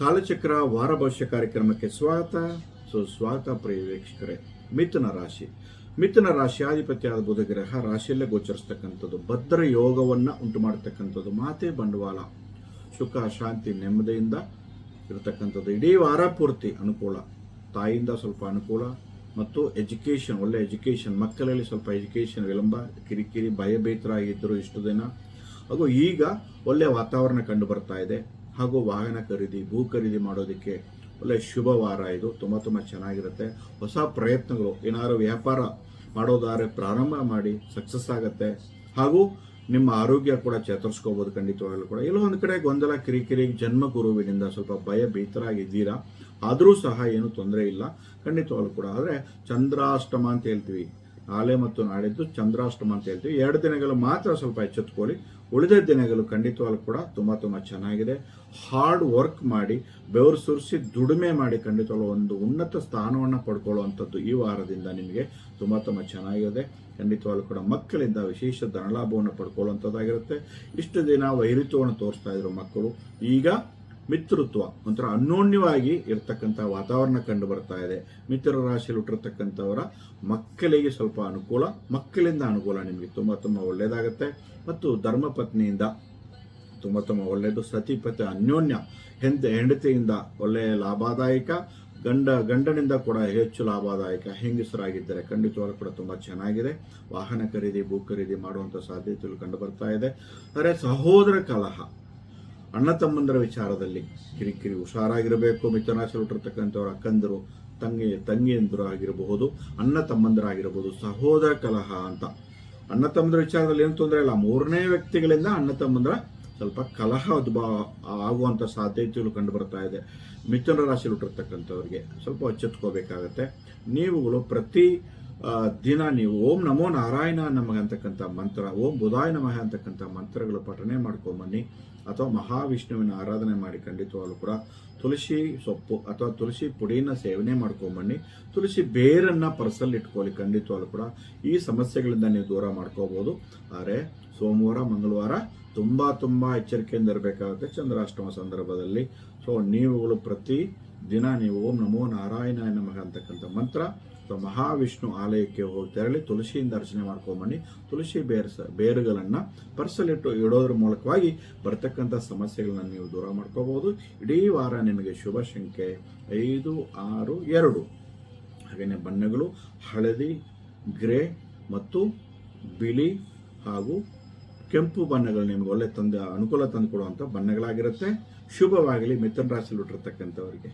ಕಾಲಚಕ್ರ ವಾರ ಭವಿಷ್ಯ ಕಾರ್ಯಕ್ರಮಕ್ಕೆ ಸ್ವಾಗತ. ಸ್ವಾಗತ ಪ್ರಿಯ ವೀಕ್ಷಕರೇ. ಮಿಥುನ ರಾಶಿಯಾಧಿಪತಿಯಾದ ಬುಧ ಗ್ರಹ ರಾಶಿಯಲ್ಲೇ ಗೋಚರಿಸ್ತಕ್ಕಂಥದ್ದು ಭದ್ರ ಯೋಗವನ್ನ ಉಂಟು ಮಾಡತಕ್ಕಂಥದ್ದು. ಮಾತೆ ಬಂಡವಾಳ, ಸುಖ, ಶಾಂತಿ, ನೆಮ್ಮದಿಯಿಂದ ಇರತಕ್ಕಂಥದ್ದು. ಇಡೀ ವಾರ ಪೂರ್ತಿ ಅನುಕೂಲ. ತಾಯಿಯಿಂದ ಸ್ವಲ್ಪ ಅನುಕೂಲ ಮತ್ತು ಎಜುಕೇಷನ್, ಒಳ್ಳೆ ಎಜುಕೇಷನ್. ಮಕ್ಕಳಲ್ಲಿ ಸ್ವಲ್ಪ ಎಜುಕೇಷನ್ ವಿಳಂಬ, ಕಿರಿಕಿರಿ, ಭಯಭೀತರಾಗಿದ್ದರು ಇಷ್ಟು ದಿನ. ಹಾಗೂ ಈಗ ಒಳ್ಳೆಯ ವಾತಾವರಣ ಕಂಡು ಬರ್ತಾ ಇದೆ. ಹಾಗೂ ವಾಹನ ಖರೀದಿ, ಭೂ ಖರೀದಿ ಮಾಡೋದಕ್ಕೆ ಒಳ್ಳೆ ಶುಭ ವಾರ ಇದು. ತುಂಬ ಚೆನ್ನಾಗಿರುತ್ತೆ. ಹೊಸ ಪ್ರಯತ್ನಗಳು, ಏನಾದ್ರು ವ್ಯಾಪಾರ ಮಾಡೋದಾದ್ರೆ ಪ್ರಾರಂಭ ಮಾಡಿ ಸಕ್ಸಸ್ ಆಗುತ್ತೆ. ಹಾಗೂ ನಿಮ್ಮ ಆರೋಗ್ಯ ಕೂಡ ಚೇತರಿಸ್ಕೋಬಹುದು ಖಂಡಿತವಾಗಲೂ ಕೂಡ. ಎಲ್ಲೋ ಒಂದು ಕಡೆ ಗೊಂದಲ, ಕಿರಿಕಿರಿ, ಜನ್ಮ ಗುರುವಿನಿಂದ ಸ್ವಲ್ಪ ಭಯ ಭೀತರಾಗಿದ್ದೀರಾ. ಆದರೂ ಸಹ ಏನು ತೊಂದರೆ ಇಲ್ಲ ಖಂಡಿತವಾಗಲೂ ಕೂಡ. ಆದರೆ ಚಂದ್ರಾಷ್ಟಮ ಅಂತ ಹೇಳ್ತೀವಿ, ನಾಳೆ ಮತ್ತು ನಾಡಿದ್ದು ಚಂದ್ರಾಷ್ಟಮ ಅಂತ ಹೇಳ್ತೀವಿ. 2 ದಿನಗಳು ಮಾತ್ರ ಸ್ವಲ್ಪ ಎಚ್ಚೆತ್ತುಕೊಳ್ಳಿ. ಉಳಿದ ದಿನಗಳು ಖಂಡಿತವಾಗ್ಲೂ ಕೂಡ ತುಂಬ ಚೆನ್ನಾಗಿದೆ. ಹಾರ್ಡ್ ವರ್ಕ್ ಮಾಡಿ, ಬೆವರು ಸುರಿಸಿ ದುಡಿಮೆ ಮಾಡಿ ಖಂಡಿತವಾಗ್ಲೂ ಒಂದು ಉನ್ನತ ಸ್ಥಾನವನ್ನು ಪಡ್ಕೊಳ್ಳುವಂಥದ್ದು ಈ ವಾರದಿಂದ ನಿಮಗೆ ತುಂಬ ಚೆನ್ನಾಗಿದೆ. ಖಂಡಿತವಾಗ್ಲೂ ಕೂಡ ಮಕ್ಕಳಿಂದ ವಿಶೇಷ ಧನಲಾಭವನ್ನು ಪಡ್ಕೊಳ್ಳುವಂಥದ್ದಾಗಿರುತ್ತೆ. ಇಷ್ಟು ದಿನ ವೈರಿತ್ವವನ್ನು ತೋರಿಸ್ತಾ ಇದ್ರು ಮಕ್ಕಳು, ಈಗ ಮಿತ್ರತ್ವ, ಒಂಥರ ಅನ್ಯೋನ್ಯವಾಗಿ ಇರ್ತಕ್ಕಂಥ ವಾತಾವರಣ ಕಂಡು ಬರ್ತಾ ಇದೆ. ಮಿತ್ರ ರಾಶಿಯಲ್ಲಿ ಹುಟ್ಟಿರ್ತಕ್ಕಂಥವರ ಮಕ್ಕಳಿಗೆ ಸ್ವಲ್ಪ ಅನುಕೂಲ, ಮಕ್ಕಳಿಂದ ಅನುಕೂಲ ನಿಮಗೆ ತುಂಬ ಒಳ್ಳೆಯದಾಗುತ್ತೆ. ಮತ್ತು ಧರ್ಮಪತ್ನಿಯಿಂದ ತುಂಬ ಒಳ್ಳೆಯದು. ಸತಿಪತಿ ಅನ್ಯೋನ್ಯ, ಹೆಂಡತಿಯಿಂದ ಒಳ್ಳೆಯ ಲಾಭದಾಯಕ, ಗಂಡನಿಂದ ಕೂಡ ಹೆಚ್ಚು ಲಾಭದಾಯಕ. ಹೆಂಗಸರಾಗಿದ್ದರೆ ಖಂಡಿತವಾಗ್ಲೂ ಕೂಡ ತುಂಬ ಚೆನ್ನಾಗಿದೆ. ವಾಹನ ಖರೀದಿ, ಭೂ ಖರೀದಿ ಮಾಡುವಂಥ ಸಾಧ್ಯತೆಗಳು ಕಂಡು ಬರ್ತಾ ಇದೆ. ಆದರೆ ಸಹೋದರ ಕಲಹ, ಅಣ್ಣ ತಮ್ಮಂದರ ವಿಚಾರದಲ್ಲಿ ಕಿರಿಕಿರಿ, ಹುಷಾರಾಗಿರಬೇಕು. ಮಿಥುನ ರಾಶಿಯಲ್ಲಿ ಹುಟ್ಟಿರ್ತಕ್ಕಂಥವ್ರ ಅಕ್ಕಂದರು, ತಂಗಿಯಂದರು ಆಗಿರಬಹುದು, ಅಣ್ಣ ತಮ್ಮಂದರಾಗಿರಬಹುದು. ಸಹೋದರ ಕಲಹ ಅಂತ, ಅಣ್ಣ ತಮ್ಮಂದರ ವಿಚಾರದಲ್ಲಿ ಏನು ತೊಂದರೆ ಇಲ್ಲ. 3ನೇ ವ್ಯಕ್ತಿಗಳಿಂದ ಅಣ್ಣ ತಮ್ಮಂದರ ಸ್ವಲ್ಪ ಕಲಹ ಆಗುವಂಥ ಸಾಧ್ಯತೆಗಳು ಕಂಡು ಬರ್ತಾ ಇದೆ. ಮಿಥುನ ರಾಶಿಯಲ್ಲಿ ಹುಟ್ಟಿರ್ತಕ್ಕಂಥವ್ರಿಗೆ ಸ್ವಲ್ಪ ಎಚ್ಚೆತ್ಕೋಬೇಕಾಗತ್ತೆ. ನೀವುಗಳು ಪ್ರತಿ ದಿನ ನೀವು ಓಂ ನಮೋ ನಾರಾಯಣ ನಮಃ ಅಂತಕ್ಕಂಥ ಮಂತ್ರ, ಓಂ ಬುಧಾಯ ನಮಃ ಅಂತಕ್ಕಂಥ ಮಂತ್ರಗಳು ಪಠನೆ ಮಾಡ್ಕೊಂಬನ್ನಿ. ಅಥವಾ ಮಹಾವಿಷ್ಣುವಿನ ಆರಾಧನೆ ಮಾಡಿ ಖಂಡಿತವಾಗ್ಲೂ ಕೂಡ ತುಳಸಿ ಸೊಪ್ಪು ಅಥವಾ ತುಳಸಿ ಪುಡಿನ ಸೇವನೆ ಮಾಡ್ಕೊಂಬನ್ನಿ. ತುಳಸಿ ಬೇರನ್ನ ಪರ್ಸಲ್ಲಿ ಇಟ್ಕೊಳ್ಳಿ. ಖಂಡಿತವಾಗ್ಲೂ ಕೂಡ ಈ ಸಮಸ್ಯೆಗಳಿಂದ ನೀವು ದೂರ ಮಾಡ್ಕೋಬಹುದು. ಆದರೆ ಸೋಮವಾರ, ಮಂಗಳವಾರ ತುಂಬ ಎಚ್ಚರಿಕೆಯಿಂದ ಇರಬೇಕಾಗುತ್ತೆ ಚಂದ್ರಾಷ್ಟಮ ಸಂದರ್ಭದಲ್ಲಿ. ನೀವುಗಳು ಪ್ರತಿ ದಿನ ನೀವು ಓಂ ನಮೋ ನಾರಾಯಣ ನಮಃ ಅಂತಕ್ಕಂಥ ಮಂತ್ರ ಅಥವಾ ಮಹಾವಿಷ್ಣು ಆಲಯಕ್ಕೆ ಹೋಗಿ ತೆರಳಿ ತುಳಸಿಯಿಂದ ಅರ್ಚನೆ ಮಾಡ್ಕೊಂಬನ್ನಿ. ತುಳಸಿ ಬೇರುಗಳನ್ನು ಪರ್ಸಲ್ಲಿಟ್ಟು ಇಡೋದ್ರ ಮೂಲಕವಾಗಿ ಬರ್ತಕ್ಕಂಥ ಸಮಸ್ಯೆಗಳನ್ನ ನೀವು ದೂರ ಮಾಡ್ಕೋಬಹುದು. ಇಡೀ ವಾರ ನಿಮಗೆ ಶುಭ ಸಂಖ್ಯೆ 5, 6, 2. ಹಾಗೆಯೇ ಬಣ್ಣಗಳು ಹಳದಿ, ಗ್ರೇ ಮತ್ತು ಬಿಳಿ ಹಾಗೂ ಕೆಂಪು ಬಣ್ಣಗಳು ನಿಮಗೆ ಒಳ್ಳೆ ಅನುಕೂಲ ತಂದು ಕೊಡುವಂಥ ಬಣ್ಣಗಳಾಗಿರುತ್ತೆ. ಶುಭವಾಗಲಿ ಮಿಥುನ ರಾಶಿಯಲ್ಲಿ ಹುಟ್ಟಿರ್ತಕ್ಕಂಥವರಿಗೆ.